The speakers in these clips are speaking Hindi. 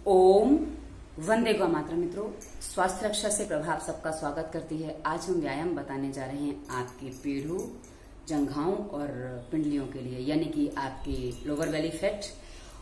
ओम वंदे गौ मातरम। मित्रों, स्वास्थ्य रक्षा से प्रभाव सबका स्वागत करती है। आज हम व्यायाम बताने जा रहे हैं आपके पीढ़ू, जंघाओं और पिंडलियों के लिए, यानी कि आपके लोअर बेली फैट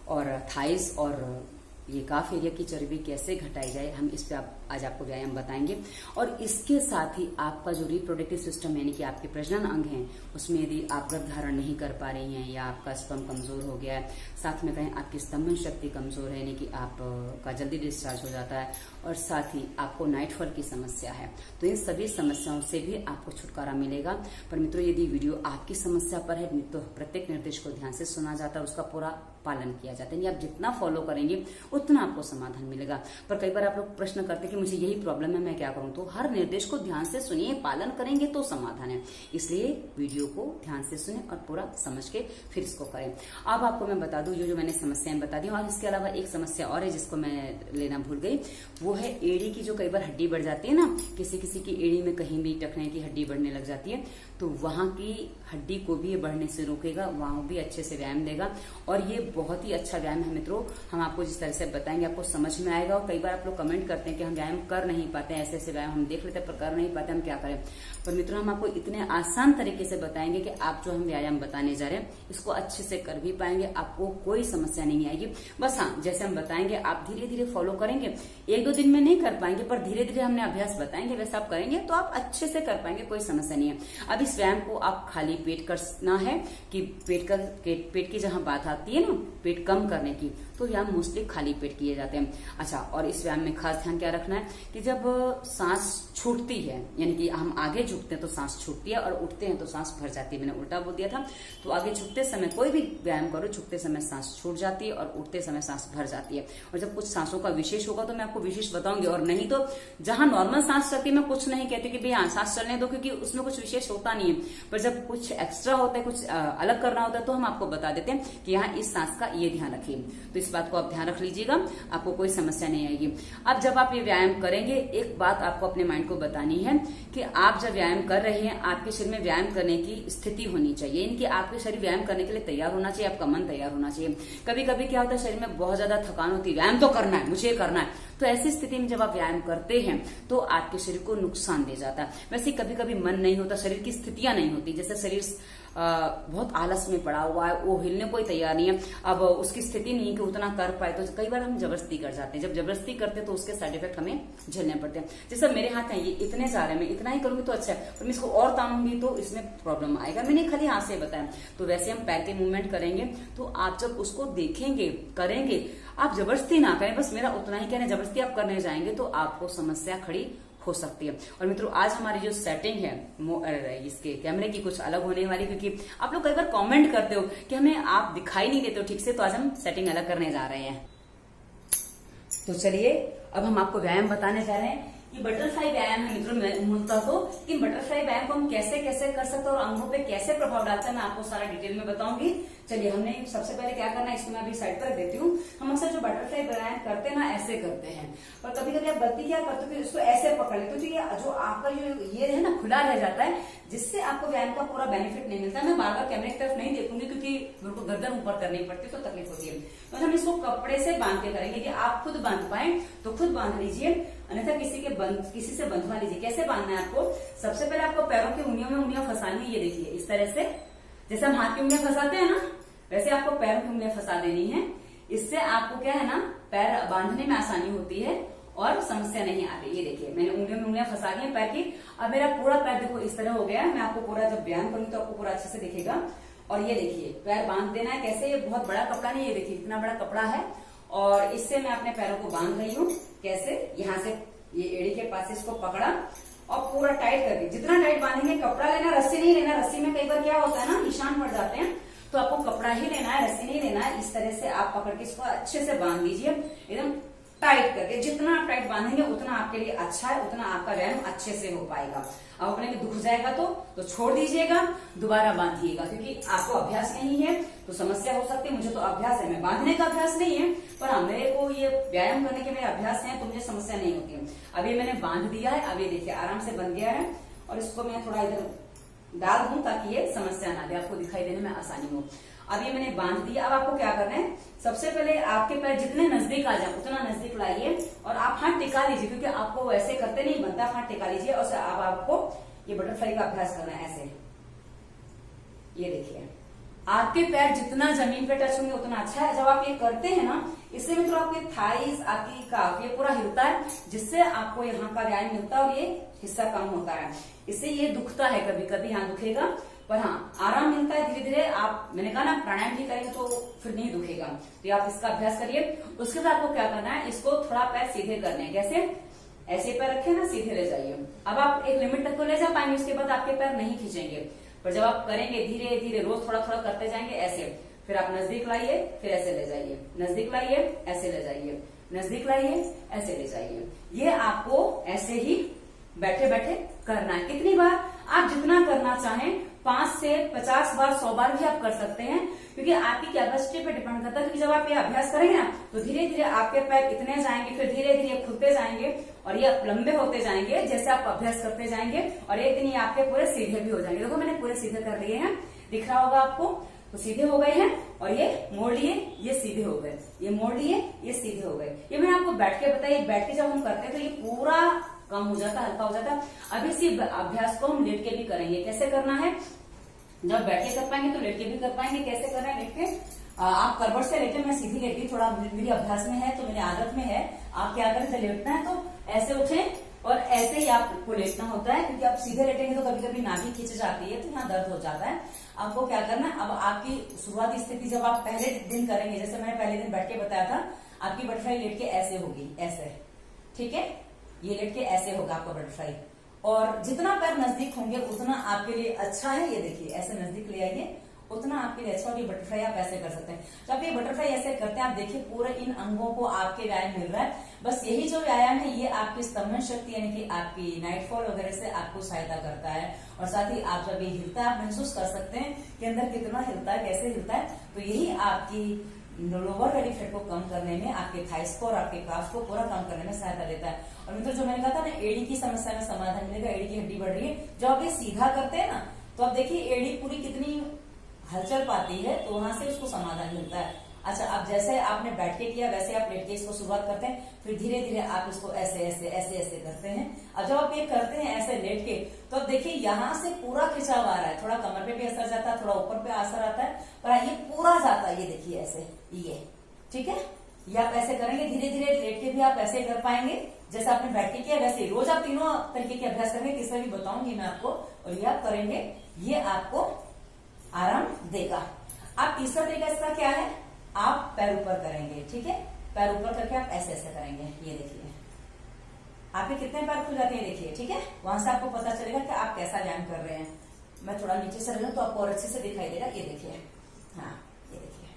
और थाइस और ये काफ एरिया की चर्बी कैसे घटाई जाए, हम इस पे आज आपको व्यायाम बताएंगे। और इसके साथ ही आपका जो रिप्रोडक्टिव सिस्टम यानी कि आपके प्रजनन अंग हैं, उसमें यदि आप गर्भ धारण नहीं कर पा रही हैं या आपका स्पर्म कमजोर हो गया है, साथ में कहें आपकी स्तंभन शक्ति कमजोर है यानी कि आपका जल्दी डिस्चार्ज हो जाता है, और साथ ही आपको नाइटफॉल की समस्या है, तो इन सभी समस्याओं से भी आपको छुटकारा मिलेगा। पर मित्रों, यदि वीडियो आपकी समस्या पर है तो प्रत्येक निर्देश को ध्यान से सुना जाता है, उसका पूरा पालन किया जाता है। आप जितना फॉलो करेंगे उतना आपको समाधान मिलेगा। पर कई बार आप लोग प्रश्न करते हैं कि मुझे यही प्रॉब्लम है, मैं क्या करूं? तो हर निर्देश को ध्यान से सुनिए, पालन करेंगे तो समाधान है। इसलिए वीडियो को ध्यान से सुने और पूरा समझ के फिर इसको करें। अब आपको मैं बता दूं जो मैंने समस्याएं बता दी, और इसके अलावा एक समस्या और है जिसको मैं लेना भूल गई, वो है एड़ी की। जो कई बार हड्डी बढ़ जाती है ना, किसी किसी की एड़ी में कहीं भी टखने की हड्डी बढ़ने लग जाती है, तो वहां की हड्डी को भी ये बढ़ने से रोकेगा, वहां भी अच्छे से व्यायाम देगा। और ये बहुत ही अच्छा व्यायाम है मित्रों। हम आपको जिस तरह से बताएंगे आपको समझ में आएगा। और कई बार आप लोग कमेंट करते हैं कि हम व्यायाम कर नहीं पाते हैं, ऐसे ऐसे व्यायाम हम देख लेते हैं पर कर नहीं पाते, हम क्या करें? पर मित्रों, हम आपको इतने आसान तरीके से बताएंगे कि आप जो हम व्यायाम बताने जा रहे हैं इसको अच्छे से कर भी पाएंगे, आपको कोई समस्या नहीं आएगी। बस हाँ, जैसे हम बताएंगे आप धीरे धीरे फॉलो करेंगे। एक दो दिन में नहीं कर पाएंगे, पर धीरे धीरे हमने अभ्यास बताएंगे, वैसे आप करेंगे तो आप अच्छे से कर पाएंगे, कोई समस्या नहीं है। अब इस व्यायाम को आप खाली पेट करना है कि पेट की जहां बात आती है ना, पेट कम करने की, तो व्यायाम मोस्टली खाली पेट किए जाते हैं। अच्छा, और इस व्यायाम में खास ध्यान क्या रखना है कि जब सांस छूटती है, यानी कि हम आगे झुकते हैं तो सांस छूटती है, और उठते हैं तो सांस भर जाती है। मैंने उल्टा बोल दिया था। तो आगे झुकते समय कोई भी व्यायाम करो, झुकते समय सांस छूट जाती है और उठते समय सांस भर जाती है। और जब कुछ सांसों का विशेष होगा तो मैं आपको विशेष बताऊंगी, और नहीं तो जहां नॉर्मल सांस चलती है मैं कुछ नहीं कहती कि भैया सांस चलने दो, क्योंकि उसमें कुछ विशेष होता नहीं है। पर जब कुछ एक्स्ट्रा होता है, कुछ अलग करना होता है, तो हम आपको बता देते हैं कि यहाँ इस सांस का ये ध्यान रखिए। तो इस बात को आप ध्यान रख लीजिएगा, आपको कोई समस्या नहीं आएगी। अब जब आप ये व्यायाम करेंगे, एक बात आपको अपने माइंड को बतानी है कि आप जब व्यायाम कर रहे हैं, आपके शरीर में व्यायाम करने की स्थिति होनी चाहिए, यानी कि आपके शरीर व्यायाम करने के लिए तैयार होना चाहिए, आपका मन तैयार होना चाहिए। कभी कभी क्या होता है, शरीर में बहुत ज्यादा थकान होती है, व्यायाम तो करना है, मुझे करना है, तो ऐसी स्थिति में जब आप व्यायाम करते हैं तो आपके शरीर को नुकसान दे जाता है। वैसे कभी कभी मन नहीं होता, शरीर की स्थितियां नहीं होती, जैसे शरीर बहुत आलस में पड़ा हुआ है, वो हिलने को ही तैयार नहीं है, अब उसकी स्थिति नहीं है कि उतना कर पाए, तो कई बार हम जबरदस्ती कर जाते हैं। जब जबरदस्ती करते हैं तो उसके साइड इफेक्ट हमें झेलने पड़ते हैं। जैसे मेरे हाथ है, ये इतने जा रहे हैं, मैं इतना ही करूंगी तो अच्छा है, पर मैं इसको और तानूंगी तो इसमें प्रॉब्लम आएगा। मैंने खाली हाथ से बताया। तो वैसे हम पैर के मूवमेंट करेंगे, तो आप जब उसको देखेंगे, करेंगे, आप जबरदस्ती ना करें, बस मेरा उतना ही कहना, जबरदस्ती आप करने जाएंगे तो आपको समस्या खड़ी हो सकती है। और मित्रों, आज हमारी जो सेटिंग है इसके कैमरे की कुछ अलग होने वाली, क्योंकि आप लोग कई बार कमेंट करते हो कि हमें आप दिखाई नहीं देते हो ठीक से, तो आज हम सेटिंग अलग करने जा रहे हैं। तो चलिए, अब हम आपको व्यायाम बताने जा रहे हैं। ये बटरफ्लाई व्यायाम है मित्रों, मूलतः तो कि बटरफ्लाई व्यायाम को हम कैसे कैसे कर सकते हैं और अंगों पे कैसे प्रभाव डालता है, मैं आपको सारा डिटेल में बताऊंगी। चलिए, हमने सबसे पहले क्या करना है, इसको मैं अभी साइड पर देती हूँ। हम अक्सर जो बटरफ्लाई व्यायाम करते हैं ना, ऐसे करते हैं, पर कभी कभी आप गलती क्या करते हो कि इसको ऐसे पकड़ लेते हो, तो जो आपका ये है ना, खुला रह जाता है, जिससे आपको व्यायाम का पूरा बेनिफिट नहीं मिलता। मैं बार बार कैमरे की तरफ नहीं देखूंगी क्योंकि मेरे को गर्दन ऊपर करनी पड़ती है, तो तकलीफ होती है। तो हम इसको कपड़े से बांध के करेंगे, कि आप खुद बांध पाए तो खुद बांध लीजिए, अन्यथा किसी से बंधवा लीजिए। कैसे बांधना है आपको? सबसे पहले आपको पैरों की उंगलियों में उंगलियां फंसानी है, ये देखिए इस तरह से, जैसे हम हाथ की उंगलियां फंसाते हैं ना, वैसे आपको पैरों की उंगलियां फंसा देनी है। इससे आपको क्या है ना, पैर बांधने में आसानी होती है और समस्या नहीं आती। ये देखिए, मैंने उंगलियों में उंगलियां फंसा दी है पैर की। अब मेरा पूरा पैर देखो इस तरह हो गया है। मैं आपको पूरा जब बयान करूंगी तो आपको पूरा अच्छे से दिखेगा। और ये देखिए, पैर बांध देना है कैसे, ये बहुत बड़ा कपड़ा नहीं, ये देखिए इतना बड़ा कपड़ा है, और इससे मैं अपने पैरों को बांध रही हूँ। कैसे? यहाँ से ये एड़ी के पास इसको पकड़ा और पूरा टाइट कर दी। जितना टाइट बांधेंगे, कपड़ा लेना, रस्सी नहीं लेना। रस्सी में कई बार क्या होता है ना, निशान पड़ जाते हैं, तो आपको कपड़ा ही लेना है, रस्सी नहीं लेना है। इस तरह से आप पकड़ के इसको अच्छे से बांध लीजिए, एकदम टाइट करके। जितना आप टाइट बांधेंगे उतना आपके लिए अच्छा है, उतना आपका व्यायाम अच्छे से हो पाएगा। अब अपने को दुख जाएगा तो छोड़ दीजिएगा, दोबारा बांधिएगा, क्योंकि आपको अभ्यास नहीं है तो समस्या हो सकती है। मुझे तो अभ्यास है, मैं बांधने का अभ्यास नहीं है, पर मेरे को ये व्यायाम करने के मेरे अभ्यास है, तो मुझे समस्या नहीं होती है। अभी मैंने बांध दिया है, अभी देखिए आराम से बन गया है, और इसको मैं थोड़ा इधर डाल दूं ताकि ये समस्या ना दे, आपको दिखाई देने में आसानी हो। अब ये मैंने बांध दिया। अब आपको क्या करना है, सबसे पहले आपके पैर जितने नजदीक आ जाए उतना नजदीक लाइए और आप हाथ टिका लीजिए, क्योंकि आपको वैसे करते नहीं बनता, हाथ टिका लीजिए। और अब आपको ये बटरफ्लाई का अभ्यास करना है ऐसे। ये देखिए, आपके पैर जितना जमीन पे टच होंगे उतना अच्छा है। जब आप ये करते हैं ना, इससे मित्रों आपके थाइस, आपकी काफ, ये पूरा हिलता है, जिससे आपको यहाँ का व्यायाम मिलता है और ये हिस्सा कम होता है। इससे ये दुखता है, कभी कभी यहाँ दुखेगा, पर हाँ आराम मिलता है धीरे धीरे। आप, मैंने कहा ना, प्राणायाम भी करेंगे तो फिर नहीं दुखेगा। तो आप इसका अभ्यास करिए। उसके बाद आपको क्या करना है, इसको थोड़ा पैर सीधे करने हैं। कैसे? ऐसे पैर रखे ना, सीधे ले जाइए। अब आप एक लिमिट तक को ले जा पाएंगे, उसके बाद आपके पैर नहीं खींचेंगे। पर जब आप करेंगे धीरे धीरे, रोज थोड़ा थोड़ा करते जाएंगे ऐसे, फिर आप नजदीक लाइए, फिर ऐसे ले जाइए, नजदीक लाइए, ऐसे ले जाइए, नजदीक लाइए, ऐसे ले जाइए। ये आपको ऐसे ही बैठे बैठे करना है। कितनी बार? आप जितना करना चाहें, 5 से 50 बार, 100 बार भी आप कर सकते हैं, क्योंकि आपकी कैपेसिटी पे डिपेंड करता है। क्योंकि जब आप ये अभ्यास करेंगे ना, तो धीरे धीरे आपके पैर इतने जाएंगे, फिर धीरे धीरे खुलते जाएंगे और ये लंबे होते जाएंगे जैसे आप अभ्यास करते जाएंगे, और एक दिन ये आपके पूरे सीधे भी हो जाएंगे। देखो मैंने पूरे सीधे कर लिए हैं, दिख रहा होगा आपको। तो सीधे हो गए हैं और ये मोड़ लिए, ये सीधे हो गए, ये मोड़ लिए, ये सीधे हो गए। ये मैंने आपको बैठ के बताया। बैठ के जब हम करते हैं तो ये पूरा कम हो जाता है, हल्का हो जाता है। अब इसी अभ्यास को हम लेट के भी करेंगे। कैसे करना है? जब बैठ के कर पाएंगे तो लेट के भी कर पाएंगे। कैसे करना है? लेट के आप करवट से लेटे, मैं सीधी लेटी, थोड़ा मेरी अभ्यास में है तो मेरे आदत में है। आप क्या करें, जब लेटना है तो ऐसे उठे और ऐसे ही आपको लेटना होता है, क्योंकि आप सीधे लेटेंगे तो कभी कभी नाभि खींच जाती है, तो यहाँ दर्द हो जाता है। आपको क्या करना है, अब आपकी शुरुआती स्थिति जब आप पहले दिन करेंगे, जैसे मैंने पहले दिन बैठ के बताया था, आपकी बटरफ्लाई लेट के ऐसे होगी, ऐसे, ठीक है। ये लेट के ऐसे होगा आपका बटरफ्लाई, और जितना पैर नजदीक होंगे उतना आपके लिए अच्छा है। ये देखिए, ऐसे नजदीक ले आइए, उतना आपके लिए अच्छा। और ये बटरफ्लाई आप ऐसे कर सकते हैं। जब ये बटरफ्लाई ऐसे करते हैं, आप देखिए पूरे इन अंगों को आपके व्यायाम मिल रहा है। बस यही जो व्यायाम है, ये आपकी स्तंभन शक्ति यानी कि आपकी नाइटफॉल वगैरह से आपको सहायता करता है। और साथ ही आप जब ये हिलता है, आप महसूस कर सकते हैं कि अंदर कितना हिलता है, कैसे हिलता है। तो यही आपकी लोअर बेली फैट को कम करने में, आपके थाइस को और आपके काफ को पूरा कम करने में सहायता देता है। और मित्रों, जो मैंने कहा था ना, एड़ी की समस्या में समाधान मिलेगा। एड़ी की हड्डी बढ़ रही है, जब आप ये सीधा करते हैं ना, तो आप देखिए एड़ी पूरी कितनी हलचल पाती है, तो वहां से उसको समाधान मिलता है। अच्छा, अब जैसे आपने बैठ के किया वैसे आप लेट के इसको शुरुआत करते हैं, फिर धीरे धीरे आप इसको ऐसे ऐसे ऐसे ऐसे करते हैं। अब जब आप ये करते हैं ऐसे लेट के, तो अब देखिए यहाँ से पूरा खिंचाव आ रहा है, थोड़ा कमर पे भी असर जाता है, थोड़ा ऊपर पे असर आता है, पर ये पूरा जाता है। ये देखिए ऐसे, ये ठीक है। ये आप ऐसे करेंगे, धीरे धीरे लेट के भी आप ऐसे कर पाएंगे जैसे आपने बैठ के किया वैसे। रोज आप तीनों तरीके के अभ्यास करेंगे, तीसरा भी बताऊंगी मैं आपको, और ये आप करेंगे, ये आपको आराम देगा। अब तीसरा तरीका इसका क्या है, आप पैर ऊपर करेंगे, ठीक है। पैर ऊपर करके आप ऐसे ऐसे करेंगे। ये देखिए आपके कितने पैर खुल जाते हैं, देखिए, ठीक है। वहां से आपको पता चलेगा कि आप कैसा व्यायाम कर रहे हैं। मैं थोड़ा नीचे से रह तो आपको और अच्छे से दिखाई देगा। ये देखिए, हाँ, ये देखिए,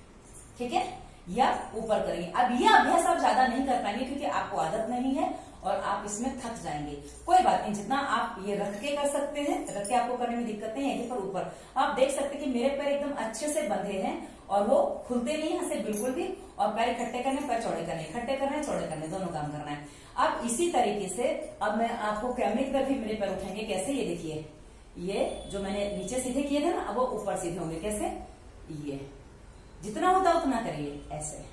ठीक है। ये आप ऊपर करेंगे। अब ये अभ्यास आप ज्यादा नहीं कर पाएंगे क्योंकि आपको आदत नहीं है और आप इसमें थक जाएंगे। कोई बात नहीं, जितना आप ये रख के कर सकते हैं, रख के आपको करने में दिक्कत नहीं है। यहीं पर ऊपर आप देख सकते हैं कि मेरे पैर एकदम अच्छे से बंधे हैं और वो खुलते नहीं है ऐसे बिल्कुल भी। और पैर इकट्ठे करने, पैर चौड़े करने, इकट्ठे करने, चौड़े करने, दोनों काम करना है। अब इसी तरीके से अब मैं आपको कैमरे की तरफ भी मेरे पैर उठाएंगे। कैसे? ये देखिए, ये जो मैंने नीचे सीधे किए थे ना, अब वो ऊपर सीधे होंगे। कैसे? ये जितना होता उतना करिए, ऐसे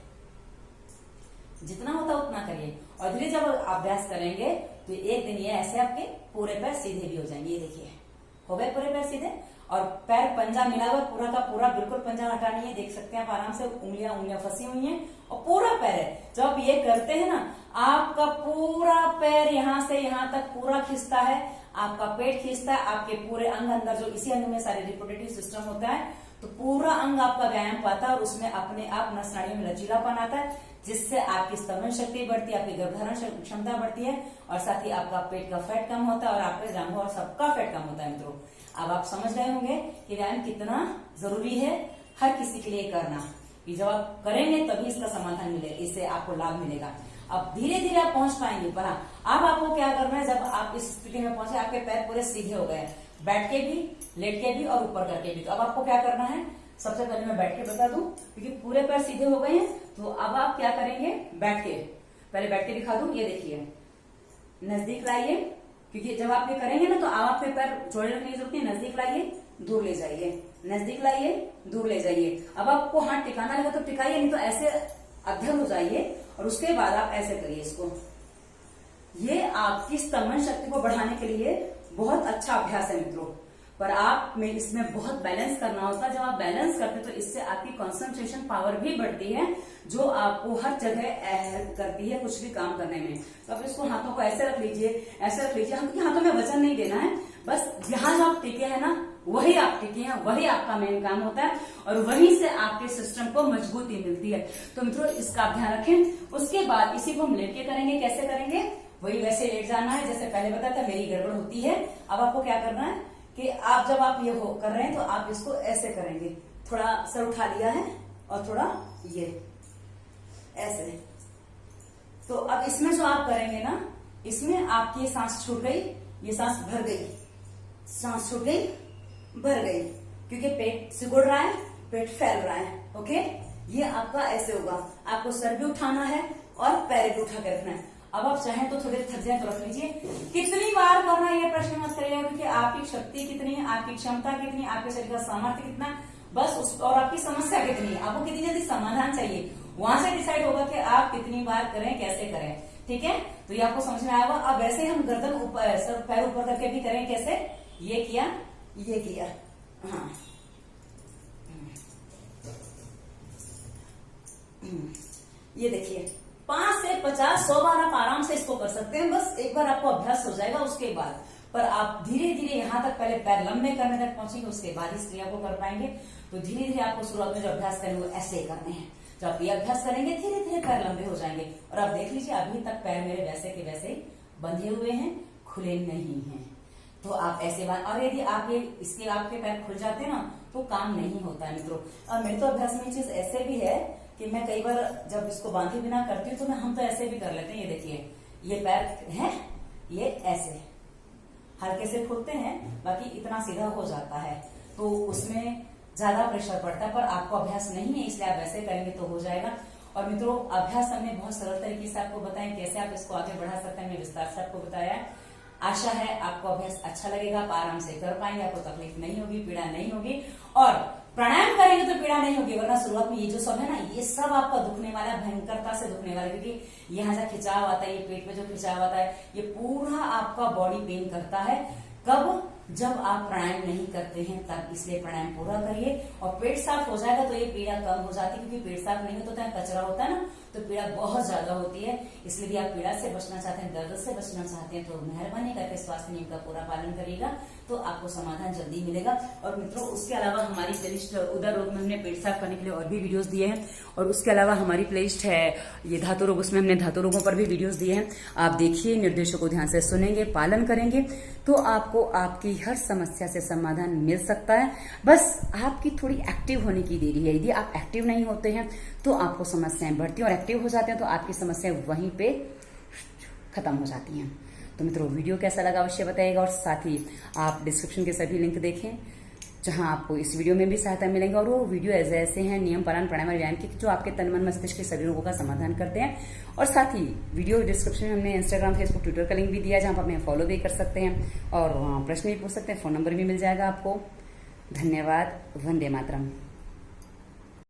जितना होता उतना करिए। और धीरे जब अभ्यास करेंगे तो एक दिन ये ऐसे आपके पूरे पैर सीधे भी हो जाएंगे। ये देखिए, हो गए पूरे पैर सीधे। और पैर पंजा मिला हुआ पूरा का पूरा, बिल्कुल पंजा हटा नहीं है, देख सकते हैं आप आराम से। उंगलियां फंसी हुई हैं और पूरा पैर है। जब आप ये करते हैं ना, आपका पूरा पैर यहां से यहां तक पूरा खींचता है, आपका पेट खींचता है, आपके पूरे अंग अंदर, जो इसी अंग में सारे रिप्रोडक्टिव सिस्टम होता है, तो पूरा अंग आपका व्यायाम पाता है और उसमें अपने आप नस नाड़ियों में लचीलापन आता है, जिससे आपकी स्तंभन शक्ति बढ़ती है, आपकी गर्भधारण क्षमता बढ़ती है, और साथ ही आपका पेट का फैट कम होता है और आपके जांघों और सबका फैट कम होता है। मित्रों, अब आप समझ गए होंगे कि व्यायाम कितना जरूरी है हर किसी के लिए करना। कि जब आप करेंगे तभी इसका समाधान मिलेगा, इससे आपको लाभ मिलेगा। अब धीरे धीरे आप पहुंच पाएंगे। पर अब आपको क्या करना है, जब आप इस स्थिति में पहुंचे, आपके पैर पूरे सीधे हो गए, बैठ के भी, लेट के भी और ऊपर करके भी, तो अब आपको क्या करना है, सबसे पहले मैं बैठ के बता दूं, क्योंकि पूरे पैर सीधे हो गए हैं। तो अब आप क्या करेंगे, बैठ के, पहले बैठ के दिखा दूं। ये देखिए, नजदीक लाइए, क्योंकि जब आप ये करेंगे ना तो आप अपने पैर जोड़े रखने की जरूरत नहीं, नजदीक लाइए, दूर ले जाइए, नजदीक लाइए, दूर ले जाइए। अब आपको हाथ टिकाना लगा तो टिकाइए, नहीं तो ऐसे अधर हो जाइए और उसके बाद आप ऐसे करिए इसको। ये आपकी स्तंभन शक्ति को बढ़ाने के लिए बहुत अच्छा अभ्यास है मित्रों, पर आप में इसमें बहुत बैलेंस करना होता है। जब आप बैलेंस करते हैं तो इससे आपकी कंसंट्रेशन पावर भी बढ़ती है, जो आपको हर जगह हेल्प करती है कुछ भी काम करने में। तो आप इसको हाथों को ऐसे रख लीजिए, ऐसे रख लीजिए। हमको हाथों में वजन नहीं देना है, बस यहाँ जो आप टिके हैं ना वही आप टिके हैं, वही आपका मेन काम होता है और वहीं से आपके सिस्टम को मजबूती मिलती है। तो मित्रों इसका ध्यान रखें। उसके बाद इसी को हम लेट के करेंगे। कैसे करेंगे? वही वैसे लेट जाना है जैसे पहले बताया था, मेरी गड़बड़ होती है। अब आपको क्या करना है कि आप जब आप ये कर रहे हैं तो आप इसको ऐसे करेंगे, थोड़ा सर उठा लिया है और थोड़ा ये ऐसे। तो अब इसमें जो आप करेंगे ना, इसमें आपकी ये सांस छूट गई, ये सांस भर गई, सांस छूट गई, भर गई, क्योंकि पेट सिकुड़ रहा है, पेट फैल रहा है। ओके, ये आपका ऐसे होगा। आपको सर भी उठाना है और पैर भी उठा कर रखना है। अब आप चाहें तो थोड़ी देर थक जाए तो रख लीजिए। कितनी बार करना है ये प्रश्न मत करिएगा, क्योंकि आपकी शक्ति कितनी है, आपकी क्षमता कितनी है, आपके शरीर का सामर्थ्य कितना, बस उस और आपकी समस्या कितनी है, आपको कितनी जल्दी समाधान चाहिए, वहां से डिसाइड होगा कि आप कितनी बार करें, कैसे करें। ठीक है, तो ये आपको समझ में आएगा। अब वैसे हम गर्दन ऊपर, सर पैर ऊपर करके भी करें। कैसे? ये किया, ये किया, हाँ, ये देखिए 5 से 50 100 बार आप आराम से इसको कर सकते हैं। बस एक बार आपको अभ्यास हो जाएगा, उसके बाद पर आप धीरे धीरे यहाँ तक पहले पैर लंबे करने तक पहुंचेंगे, उसके बाद इस क्रिया को कर पाएंगे। तो धीरे धीरे आपको शुरुआत में जो अभ्यास करेंगे वो ऐसे ही करने हैं। जब आप ये अभ्यास करेंगे धीरे धीरे पैर लंबे हो जाएंगे। और आप देख लीजिए अभी तक पैर मेरे वैसे के वैसे ही बंधे हुए हैं, खुले नहीं हैं। तो आप ऐसे बात, और यदि आप ये इसके आपके पैर खुल जाते हैं ना तो काम नहीं होता है मित्रों। और मेरे तो अभ्यास में चीज ऐसे भी है कि मैं कई बार जब इसको बांधे बिना करती हूँ तो हम तो ऐसे भी कर लेते हैं। ये देखिए, ये पैर है, ये ऐसे हल्के से खुलते हैं, बाकी इतना सीधा हो जाता है। तो उसमें ज्यादा प्रेशर पड़ता है, पर आपको अभ्यास नहीं है इसलिए आप वैसे करेंगे तो हो जाएगा। और मित्रों अभ्यास हमने बहुत सरल तरीके से आपको बताया, कैसे आप इसको आगे बढ़ा सकते हैं, मैं विस्तार से आपको बताया है। आशा है आपको अभ्यास अच्छा लगेगा, आप आराम से कर पाएंगे, आपको तकलीफ नहीं होगी, पीड़ा नहीं होगी। और प्राणायाम करेंगे तो पीड़ा नहीं होगी, वरना शुरुआत में ये जो सब है ना, ये सब आपका दुखने वाला है, भयंकरता से दुखने वाला है। क्योंकि यहाँ से खिंचाव आता है, ये पेट में जो खिंचाव आता है, ये पूरा आपका बॉडी पेन करता है। कब? जब आप प्राणायाम नहीं करते हैं तब। इसलिए प्राणायाम पूरा करिए और पेट साफ हो जाएगा तो ये पीड़ा कम हो जाती है। क्योंकि पेट साफ नहीं होता है, कचरा होता है ना, तो पीड़ा बहुत ज्यादा होती है। इसलिए भी आप पीड़ा से बचना चाहते हैं, दर्द से बचना चाहते हैं, तो मेहरबानी करके स्वास्थ्य नियम का पूरा पालन करिएगा, तो आपको समाधान जल्दी मिलेगा। और मित्रों उसके अलावा हमारी प्लेलिस्ट उदर रोग में हमने पेट साफ करने के लिए और भी वीडियोस दिए हैं। और उसके अलावा हमारी प्लेलिस्ट है ये धातु रोग, उसमें हमने धातु रोगों पर भी वीडियोस दिए हैं। आप देखिए, निर्देशों को ध्यान से सुनेंगे, पालन करेंगे तो आपको आपकी हर समस्या से समाधान मिल सकता है। बस आपकी थोड़ी एक्टिव होने की देरी है। यदि आप एक्टिव नहीं होते हैं तो आपको समस्याएं बढ़ती हैं, और एक्टिव हो जाते हैं तो आपकी समस्याएं वहीं पे खत्म हो जाती हैं। तो मित्रों वीडियो कैसा लगा अवश्य बताइएगा, और साथ ही आप डिस्क्रिप्शन के सभी लिंक देखें जहां आपको इस वीडियो में भी सहायता मिलेंगे। और वो वीडियो ऐसे हैं नियम, पालन, प्राणायाम और व्यायाम की, जो आपके तन मन मस्तिष्क के सभी रोगों का समाधान करते हैं। और साथ ही वीडियो डिस्क्रिप्शन में हमने इंस्टाग्राम, फेसबुक, ट्विटर का लिंक भी दिया, जहां आप हमें फॉलो भी कर सकते हैं और प्रश्न भी पूछ सकते हैं। फोन नंबर भी मिल जाएगा आपको। धन्यवाद। वंदे मातरम।